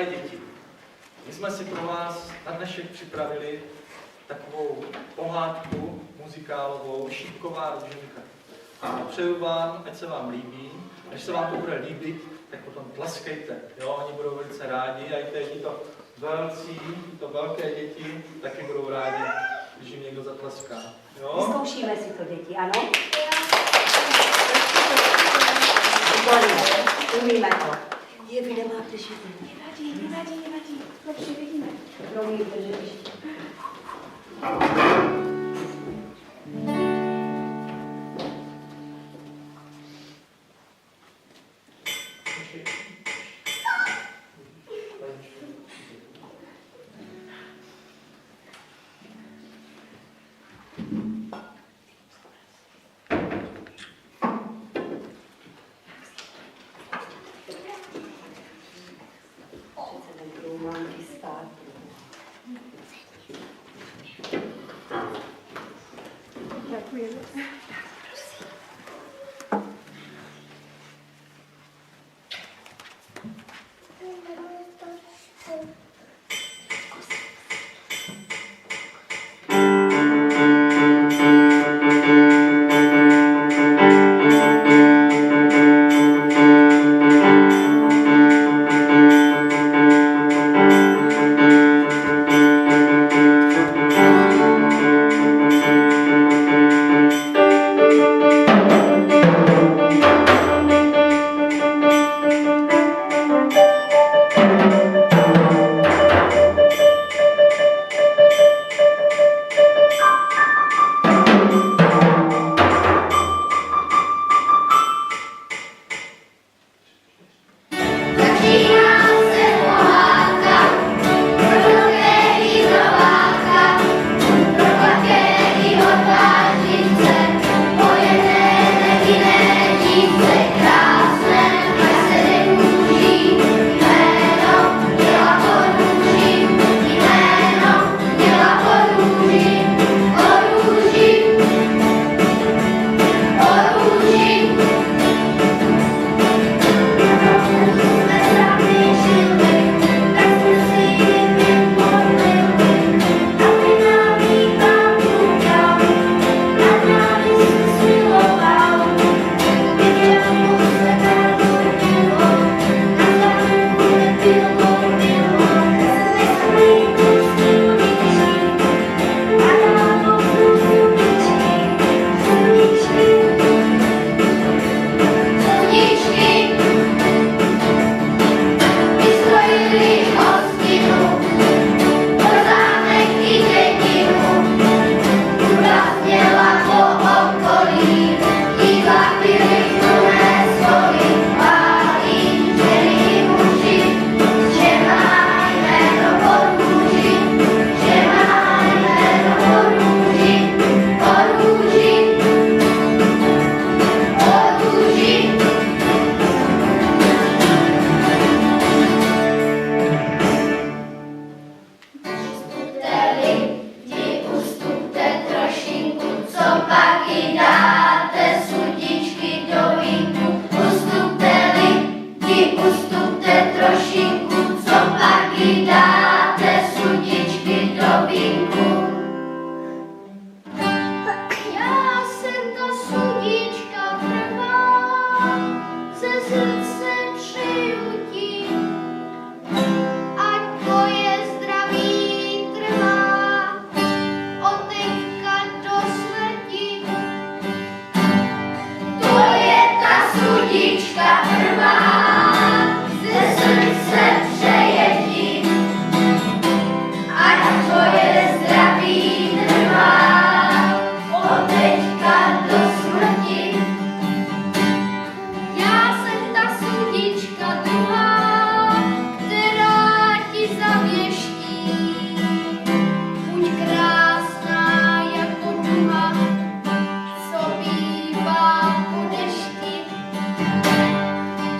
Milé děti, my jsme si pro vás na dnešek připravili takovou pohádku muzikálovou Šípková Růženka. A přeju vám, ať se vám líbí. Až se vám to bude líbit, tak potom tleskejte. Jo, oni budou velice rádi a i to velké děti taky budou rádi, když jim někdo zatleská. Jo? Vyzkoušíme si to, děti, ano? Výborně, umíme to. Je, vy nemáte šípy. Nevadí. Lepší vidíme. Promiňte, že ještě.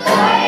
To je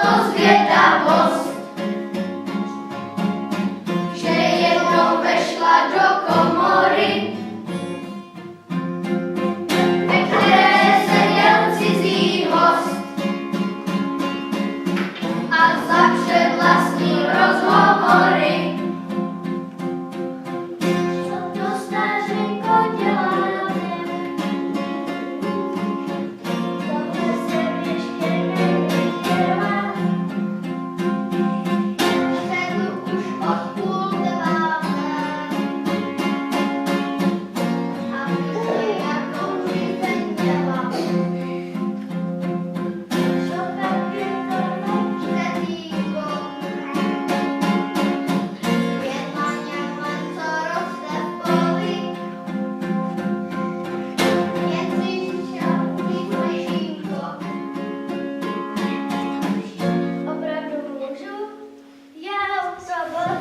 to zvědavost, že jednou vešla do komory, ve které seděl cizí host a zapředla s ním rozhovory. Co to stařenko děláte? Tohle jsem ještě neviděla. Šedl už od 8:30 a myslí, jakou žízeň dělá. Šofer je to nečtetíko, jedna němle, co roste v poli. Jen si šťastný myšínko. Opravdu můžu? Já opravdu.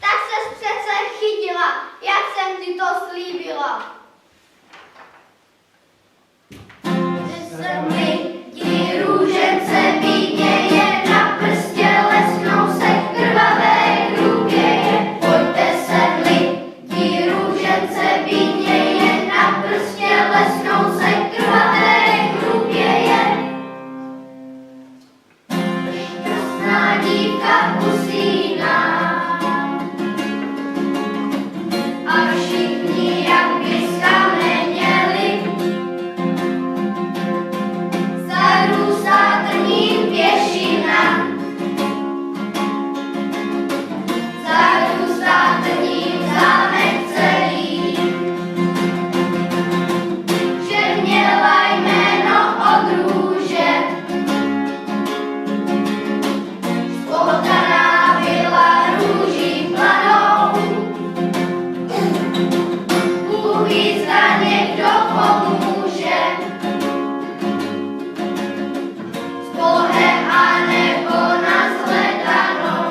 Tak ses přece chytila, jak jsem ti to slíbila. Že se mi ti růžence viděje, na prstě lesknou se krvavé hruběje. Pojďte se ti růžence viděje, na prstě lesknou se krvavé hruběje. Šťastná dívka usíná a všichni jak by skameněli. Zarůstá trním pěšina, zarůstá trním zámek celý, že měla jméno od růže. Spoutaná byla růží planou, Bůh ví, zda někdo pomůže. S Bohem a nebo na shledanou,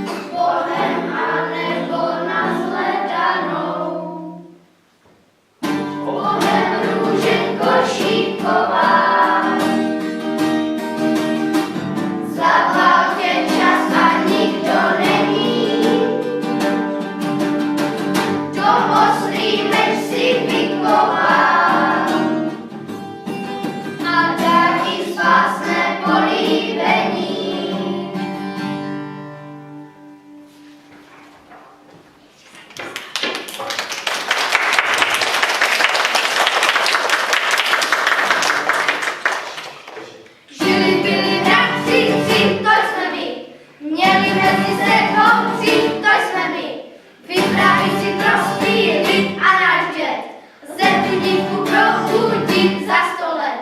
s Bohem a nebo na shledanou. S Bohem Růženko Šípková. Zaval tě čas a nikdo není. Do ostrý meč si vyková a dá ti spásné políbení. Žili byli bratři, tři, to jsme my. Měli mezi sebou tři, to jsme my. Vypráví si prostý lid a náš děd. Zepli dívku probudit za 100 let.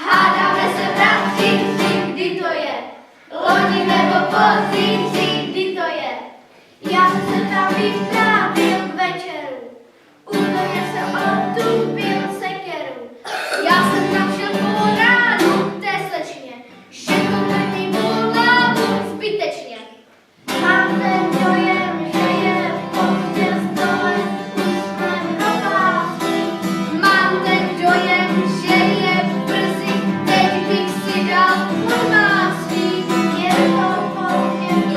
Hádáme se bratři, tři, kdy to je. Loni nebo pozítří, kdy to je. Já jsem se tam vypravil k večeru. Úplně se otupil sekeru. Já jsem tam šel po ránu k té slečně. Šekometný mu hlavu zbytečně. Mám ten dojem, že je pozdě zdole, už jsme propásli. Mám ten dojem, že je brzy, teď bych si dal pomáslit. Je to pozdě,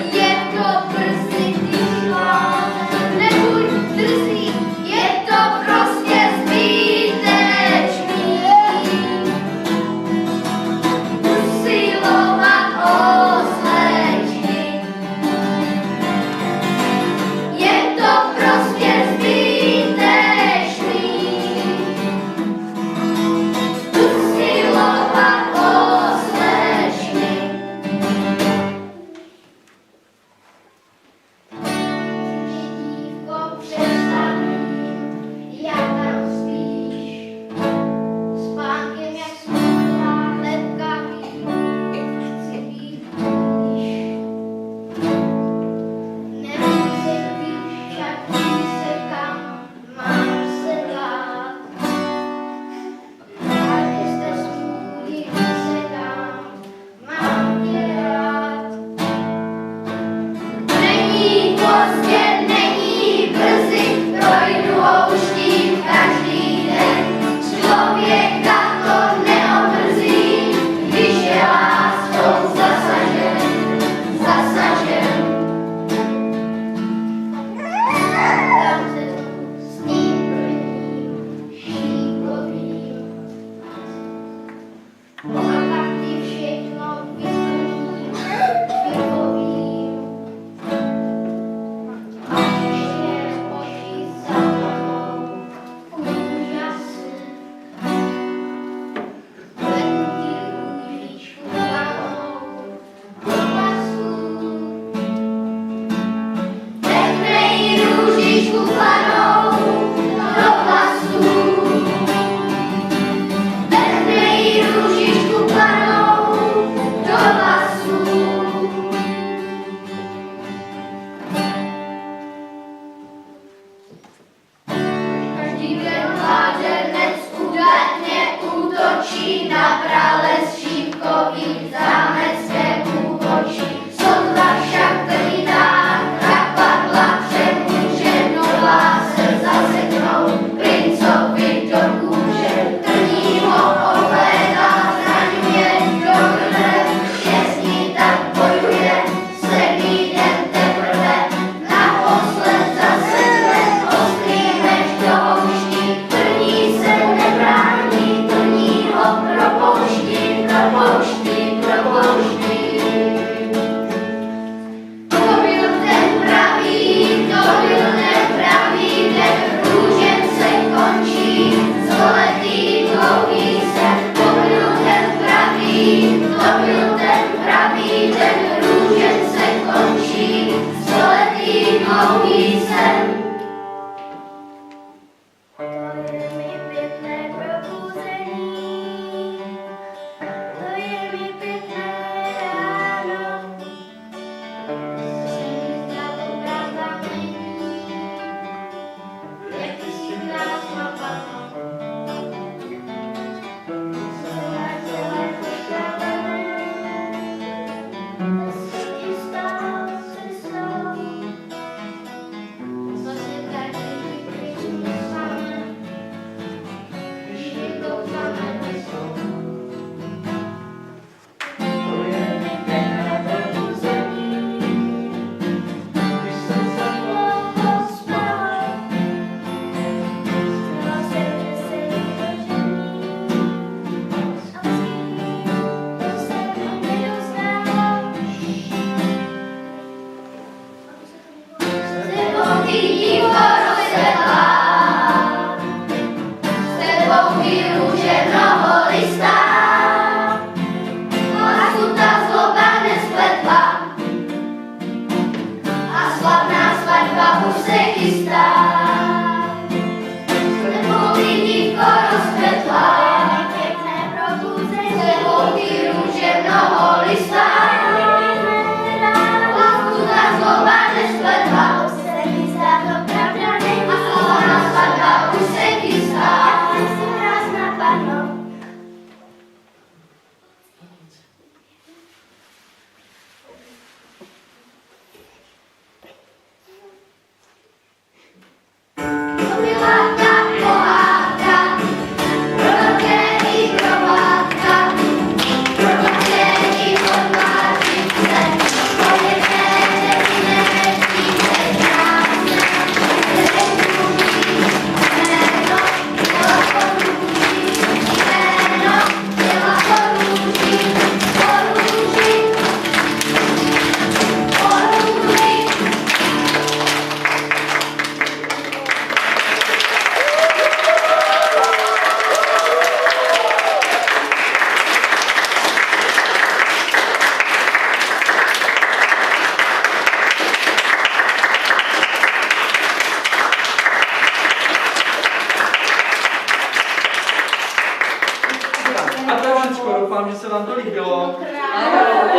Doufám, že se vám to líbilo.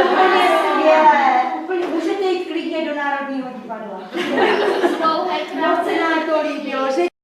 Úplně skvělé. Úplně můžete jít klidně do Národního divadla. Dlouhé Moc se nám to líbilo, že